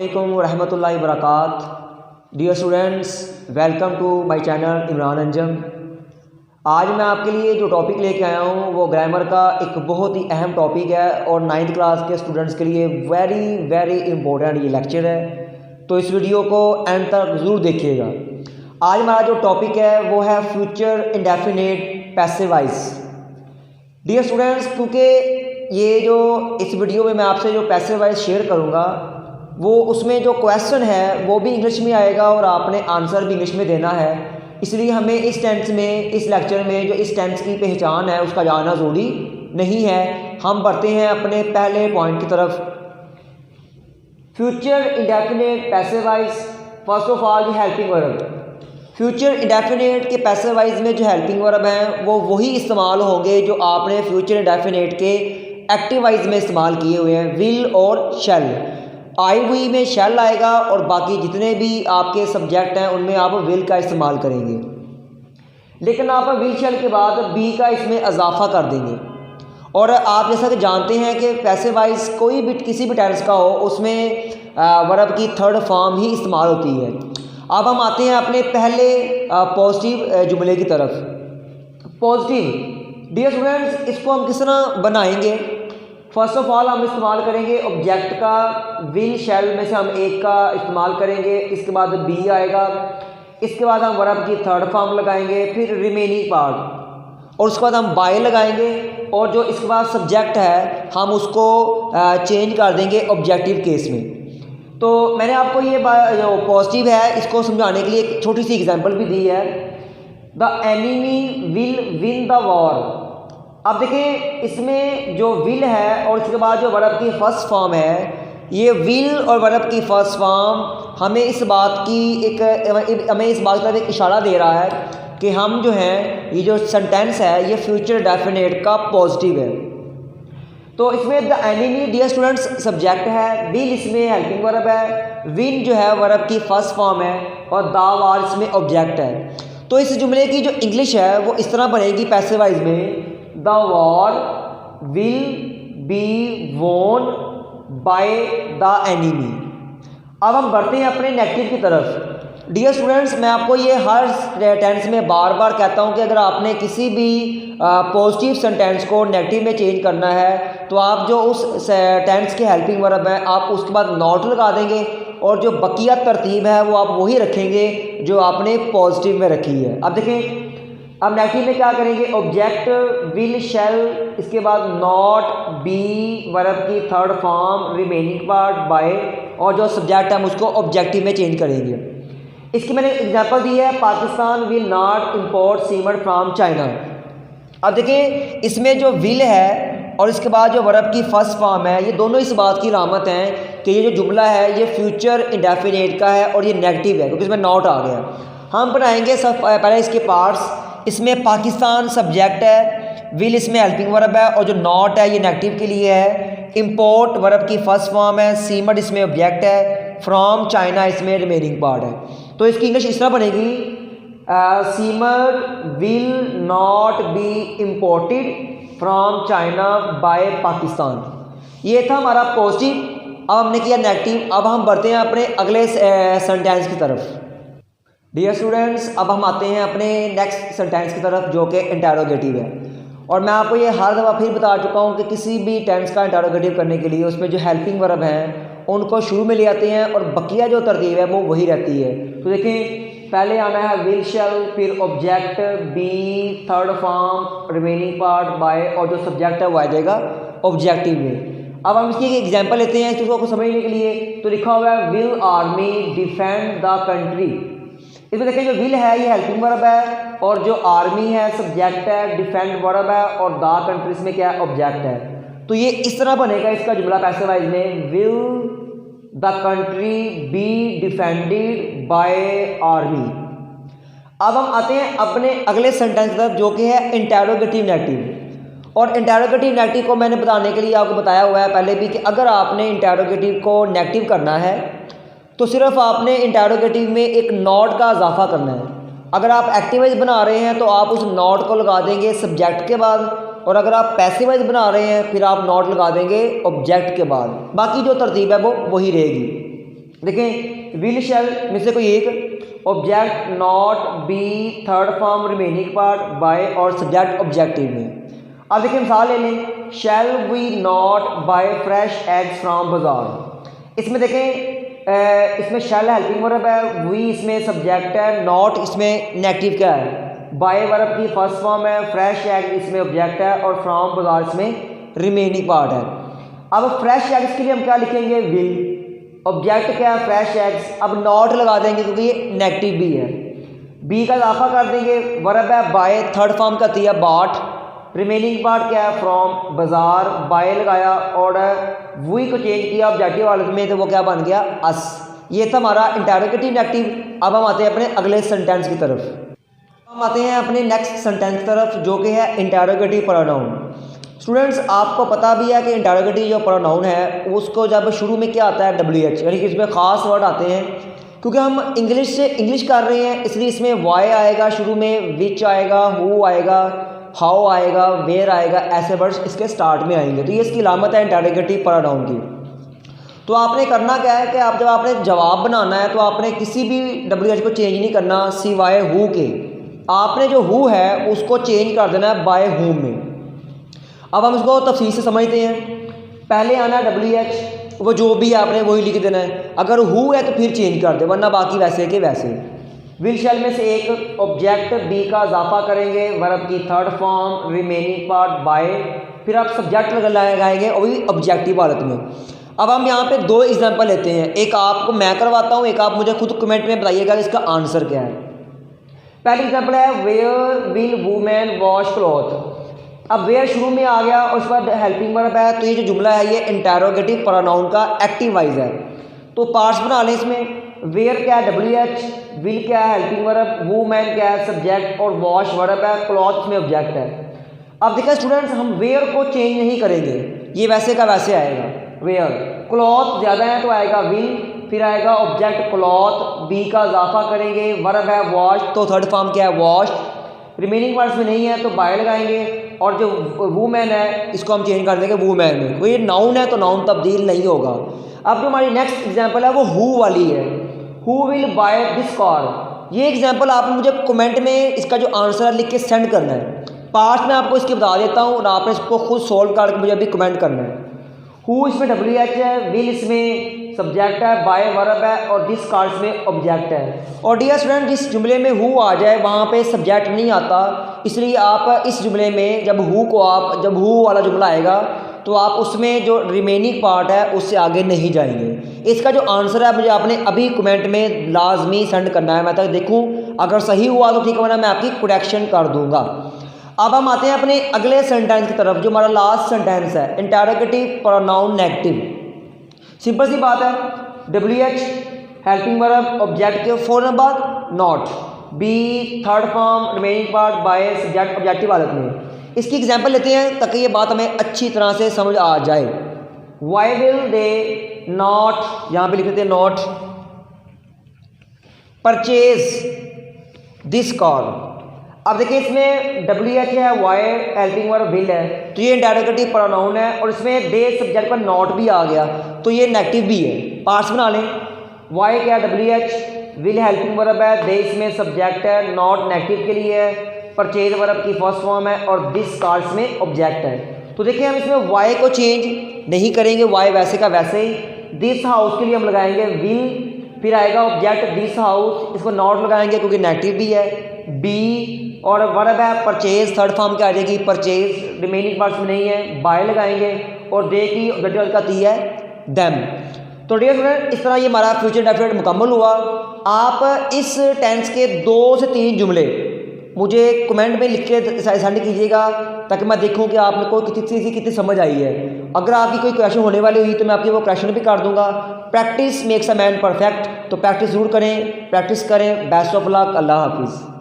अस्सलामुअलैकुम रहमतुल्लाहि वबरकातुहू। Dear students, welcome to my channel Imran Anjum. आज मैं आपके लिए जो टॉपिक लेके आया हूँ वो ग्रामर का एक बहुत ही अहम टॉपिक है और 9th क्लास के स्टूडेंट्स के लिए वेरी इंपॉर्टेंट ये लेक्चर है, तो इस वीडियो को एंड तक ज़रूर देखिएगा। आज हमारा जो टॉपिक है वो है future indefinite passive voice. Dear students, क्योंकि ये जो इस वीडियो में मैं आपसे जो पैसिव वॉइस शेयर करूँगा वो उसमें जो क्वेश्चन है वो भी इंग्लिश में आएगा और आपने आंसर भी इंग्लिश में देना है, इसलिए हमें इस टेंस में, इस लेक्चर में जो इस टेंस की पहचान है उसका जानना ज़रूरी नहीं है। हम बढ़ते हैं अपने पहले पॉइंट की तरफ। Future indefinite passive voice, first of all ये हेल्पिंग वर्ब। फ्यूचर इंडेफिनिट के पैसिव वॉइस में जो हेल्पिंग वर्ब हैं वो वही इस्तेमाल होंगे जो आपने फ्यूचर इंडेफिनिट के एक्टिव वॉइस में इस्तेमाल किए हुए हैं, विल और शैल। आई हुई में शैल आएगा और बाकी जितने भी आपके सब्जेक्ट हैं उनमें आप विल का इस्तेमाल करेंगे, लेकिन आप विल शैल के बाद बी का इसमें इजाफा कर देंगे। और आप जैसा कि जानते हैं कि पैसिव वॉइस कोई भी किसी भी टेंस का हो उसमें वर्ब की थर्ड फॉर्म ही इस्तेमाल होती है। अब हम आते हैं अपने पहले पॉजिटिव जुमले की तरफ। पॉजिटिव, डियर स्टूडेंट्स, इसको हम किस तरह बनाएंगे? फर्स्ट ऑफ ऑल हम इस्तेमाल करेंगे ऑब्जेक्ट का, विल शैल में से हम एक का इस्तेमाल करेंगे, इसके बाद बी आएगा, इसके बाद हम वर्ब की थर्ड फॉर्म लगाएंगे, फिर रिमेनिंग पार्ट, और उसके बाद हम बाय लगाएंगे, और जो इसके बाद सब्जेक्ट है हम उसको चेंज कर देंगे ऑब्जेक्टिव केस में। तो मैंने आपको ये जो पॉजिटिव है इसको समझाने के लिए एक छोटी सी एग्जांपल भी दी है। The enemy will win the war. अब देखिए इसमें जो विल है और इसके बाद जो वर्ब की फर्स्ट फॉर्म है, ये विल और वर्ब की फर्स्ट फॉर्म हमें इस बात की तरफ एक इशारा दे रहा है कि हम जो हैं ये जो सेंटेंस है ये फ्यूचर डेफिनेट का पॉजिटिव है। तो इसमें the enemy, dear students, subject है, विल इसमें हेल्पिंग वर्ब है, विन जो है वर्ब की फर्स्ट फॉर्म है और द वॉर इसमें ऑब्जेक्ट है। तो इस जुमले की जो इंग्लिश है वो इस तरह बनेगी पैसिव वॉइस में, द वॉर विल बी वोन बाय द एनिमी। अब हम बढ़ते हैं अपने नेगेटिव की तरफ। डियर स्टूडेंट्स, मैं आपको ये हर टेंस में बार बार कहता हूँ कि अगर आपने किसी भी पॉजिटिव सेंटेंस को नेगेटिव में चेंज करना है तो आप जो उस टेंस के हेल्पिंग वर्ब है आप उसके बाद नॉट लगा देंगे और जो बकिया तरतीब है वो आप वही रखेंगे जो आपने पॉजिटिव में रखी है। अब देखें, अब नेगेटिव में क्या करेंगे? ऑब्जेक्ट विल शैल, इसके बाद नॉट, बी, वर्ब की third form, remaining part, by, और जो सब्जेक्ट है हम उसको ऑब्जेक्टिव में चेंज करेंगे। इसकी मैंने एग्जांपल दी है, Pakistan will not import cement from China. अब देखिए इसमें जो विल है और इसके बाद जो वर्ब की फर्स्ट फॉर्म है, ये दोनों इस बात की अलामत हैं कि ये जो जुमला है ये फ्यूचर इंडेफिनिट का है और ये नेगेटिव है क्योंकि इसमें नॉट आ गया। हम बनाएंगे सब पहले इसके पार्ट्स। इसमें पाकिस्तान सब्जेक्ट है, विल इसमें हेल्पिंग वर्ब है और जो नॉट है ये नेगेटिव के लिए है, इंपोर्ट वर्ब की फर्स्ट फॉर्म है, सीमड इसमें ऑब्जेक्ट है, फ्रॉम चाइना इसमें रिमेनिंग पार्ट है। तो इसकी इंग्लिश इस तरह बनेगी, cement will not be imported from China by Pakistan. ये था हमारा पॉजिटिव। अब हमने किया नेगेटिव। अब हम बढ़ते हैं अपने अगले सेंटेंस की तरफ। डियर स्टूडेंट्स, अब हम आते हैं अपने नेक्स्ट सेंटेंस की तरफ जो कि इंटरोगेटिव है। और मैं आपको ये हर दफ़ा फिर बता चुका हूँ कि किसी भी टेंस का इंटरोगेटिव करने के लिए उसमें जो हेल्पिंग वर्ब हैं उनको शुरू में ले आते हैं और बकिया जो तरतीब है वो वही रहती है। तो देखें, पहले आना है विल शैल, फिर object, be, third form, remaining part, by, और जो सब्जेक्ट है वो आ जाएगा ऑब्जेक्टिव में। अब हम इसकी एक एग्जाम्पल लेते हैं इस चीज़ों को समझने के लिए। तो लिखा हुआ है will army defend the country. इसमें देखिए जो विल है ये हेल्पिंग वर्ब है और जो आर्मी है सब्जेक्ट है, डिफेंड वर्ब है और द कंट्रीज में क्या है? ऑब्जेक्ट है। तो ये इस तरह बनेगा इसका जुमला पैसिव वॉइस में, will the country B defended bye army. अब हम आते हैं अपने अगले सेंटेंस की तरफ जो कि है इंटरोगेटिव नेगेटिव। और इंटरोगेटिव नेगेटिव को मैंने बताने के लिए आपको बताया हुआ है पहले भी कि अगर आपने इंटरोगेटिव को नेगेटिव करना है तो सिर्फ आपने इंटरोगेटिव में एक नॉट का इजाफा करना है। अगर आप एक्टिव वॉइस बना रहे हैं तो आप उस नॉट को लगा देंगे सब्जेक्ट के बाद, और अगर आप पैसिव वॉइस बना रहे हैं फिर आप नॉट लगा देंगे ऑब्जेक्ट के बाद। बाकी जो तरतीब है वो वही रहेगी। देखें विल शैल में से कोई एक, object not be third form remaining part by और सब्जेक्ट ऑब्जेक्टिव में। अब देखिए मिसाल ले लें, shall we not buy fresh eggs from bazaar. इसमें देखें इसमें शैल हेल्पिंग वर्ब है, वी इसमें सब्जेक्ट है, नॉट इसमें नेगेटिव क्या है, बाय वर्ब की फर्स्ट फॉर्म है, फ्रेश एग इसमें ऑब्जेक्ट है और फ्रॉम बाजार इसमें रिमेनिंग पार्ट है। अब फ्रेश एग्स के लिए हम क्या लिखेंगे, विल, ऑब्जेक्ट क्या है, फ्रेश एग्स। अब नॉट लगा देंगे क्योंकि ये नेगेटिव भी है, बी का इजाफा कर देंगे, वर्ब है बाय थर्ड फॉर्म का दिया बॉट, रिमेनिंग पार्ट क्या है फ्रॉम बाजार, बाय लगाया और वी को चेंज किया ऑब्जेक्टिव हालत में तो वो क्या बन गया अस। ये था हमारा इंटरोगेटिव नेगेटिव। अब हम आते हैं अपने अगले सेंटेंस की तरफ। हम आते हैं अपने नेक्स्ट सेंटेंस की तरफ जो कि है इंटरोगेटिव प्रोनाउन। स्टूडेंट्स आपको पता भी है कि इंटरोगेटिव जो प्रोनाउन है उसको जब शुरू में क्या आता है WH, यानी कि इसमें ख़ास वर्ड आते हैं। क्योंकि हम इंग्लिश से इंग्लिश कर रहे हैं इसलिए इसमें वाई आएगा शुरू में, विच आएगा, हु आएगा, हाउ आएगा, वेयर आएगा, ऐसे वर्ड्स इसके स्टार्ट में आएंगे। तो ये इसकी अलामत है इंटरोगेटिव प्रोनाउन की। तो आपने करना क्या है कि आप जब आपने जवाब बनाना है तो आपने किसी भी WH को चेंज नहीं करना सिवाय हु के। आपने जो हु है उसको चेंज कर देना है बाय हुम में। अब हम इसको तफसील से समझते हैं। पहले आना है WH, वो जो भी है आपने वही लिख देना है। अगर हु है तो फिर चेंज कर दे, वरना बाकी वैसे के वैसे। विल शैल में से एक ऑब्जेक्ट बी का इजाफा करेंगे, वर्ब की third form, remaining part bye, फिर आप सब्जेक्ट लगाएंगे और भी ऑब्जेक्टिव हालत में। अब हम यहाँ पे दो एग्जांपल लेते हैं, एक आपको मैं करवाता हूँ, एक आप मुझे खुद कमेंट में बताइएगा इसका आंसर क्या है। पहली एग्जांपल है where will women wash cloth. अब वेयर शुरू में आ गया और उस पर हेल्पिंग वर्ब है, तो ये जो जुमला है ये इंटरोगेटिव प्रोनाउन का एक्टिव वाइज है। तो पार्ट्स बना लें इसमें। वेयर क्या है WH, विल क्या है हेल्पिंग वर्ब, वुमेन क्या है सब्जेक्ट और वॉश वर्ब है, क्लॉथ में ऑब्जेक्ट है। अब देखिए स्टूडेंट्स हम वेयर को चेंज नहीं करेंगे, ये वैसे का वैसे आएगा। वेयर क्लॉथ ज़्यादा है तो आएगा विल, फिर आएगा ऑब्जेक्ट क्लॉथ, बी का इजाफा करेंगे, वर्ब है वॉश तो थर्ड फॉर्म क्या है वॉश, रिमेनिंग वर्ड्स में नहीं है तो बाय लगाएंगे और जो वुमेन है इसको हम चेंज कर देंगे वुमेन में। कोई नाउन है तो नाउन तब्दील नहीं होगा। अब जो हमारी नेक्स्ट एग्जांपल है वो हु वाली है, who will by this car. ये एग्जांपल आपने मुझे कमेंट में इसका जो आंसर है लिख के सेंड करना है। पार्ट्स में आपको इसके बता देता हूँ और आपने इसको खुद सोल्व करके मुझे अभी कमेंट करना है। हु इसमें WH है, विल इसमें सब्जेक्ट है, बाय वर्ब है और दिस कार्ड्स में ऑब्जेक्ट है। और डियर स्टूडेंट जिस जुमले में हु आ जाए वहाँ पे सब्जेक्ट नहीं आता, इसलिए आप इस जुमले में जब हु वाला जुमला आएगा तो आप उसमें जो रिमेनिंग पार्ट है उससे आगे नहीं जाएंगे। इसका जो आंसर है मुझे आपने अभी कमेंट में लाजमी सेंड करना है, मैं तक देखूँ अगर सही हुआ तो ठीक है, वरना मैं आपकी करेक्शन कर दूँगा। अब हम आते हैं अपने अगले सेंटेंस की तरफ जो हमारा लास्ट सेंटेंस है इंटरोगेटिव प्रोनाउन नेगेटिव। सिंपल सी बात है, WH हेल्पिंग वर्ब ऑब्जेक्ट के फौरन बाद not, be third form, remaining part by subject objective हालत में। इसकी एग्जांपल लेते हैं ताकि ये बात हमें अच्छी तरह से समझ आ जाए। वाई विल दे नॉट, यहाँ पे लिख देते हैं नॉट परचेज दिस कार। अब देखिए इसमें WH है, वाई हेल्पिंग वर्ब विल है, तो ये इंटरोगेटिव प्रोनाउन है और इसमें दे सब्जेक्ट पर नॉट भी आ गया तो ये नेगेटिव भी है। पार्ट्स बना लें। वाई क्या WH, विल हेल्पिंग वर्ब है, दे इसमें सब्जेक्ट है, नॉट नेगेटिव के लिए है, परचेज वर्ब की फर्स्ट फॉर्म है और दिस कार्ड्स में ऑब्जेक्ट है। तो देखिए हम इसमें वाई को चेंज नहीं करेंगे, वाई वैसे का वैसे ही। दिस हाउस के लिए हम लगाएंगे विल, फिर आएगा ऑब्जेक्ट दिस हाउस, इसको नॉट लगाएंगे क्योंकि नेगेटिव भी है, बी और वर्ब है परचेज थर्ड फॉर्म क्या आ जाएगी परचेज, रिमेनिंग पार्ट्स में नहीं है, बाय लगाएंगे और दे की ऑब्जेक्टिव का ती है देम। तो डियर स्टूडेंट इस तरह ये हमारा फ्यूचर इंडेफिनिट मुकम्मल हुआ। आप इस टेंस के 2 से 3 जुमले मुझे कमेंट में लिख के सेंड कीजिएगा ताकि मैं देखूं कि आपने को कितनी समझ आई है। अगर आपकी कोई क्वेश्चन होने वाली हुई तो मैं आपकी वो क्वेश्चन भी कर दूंगा। Practice makes a man perfect, तो प्रैक्टिस ज़रूर करें, प्रैक्टिस करें। बेस्ट ऑफ लक, अल्लाह हाफिज़।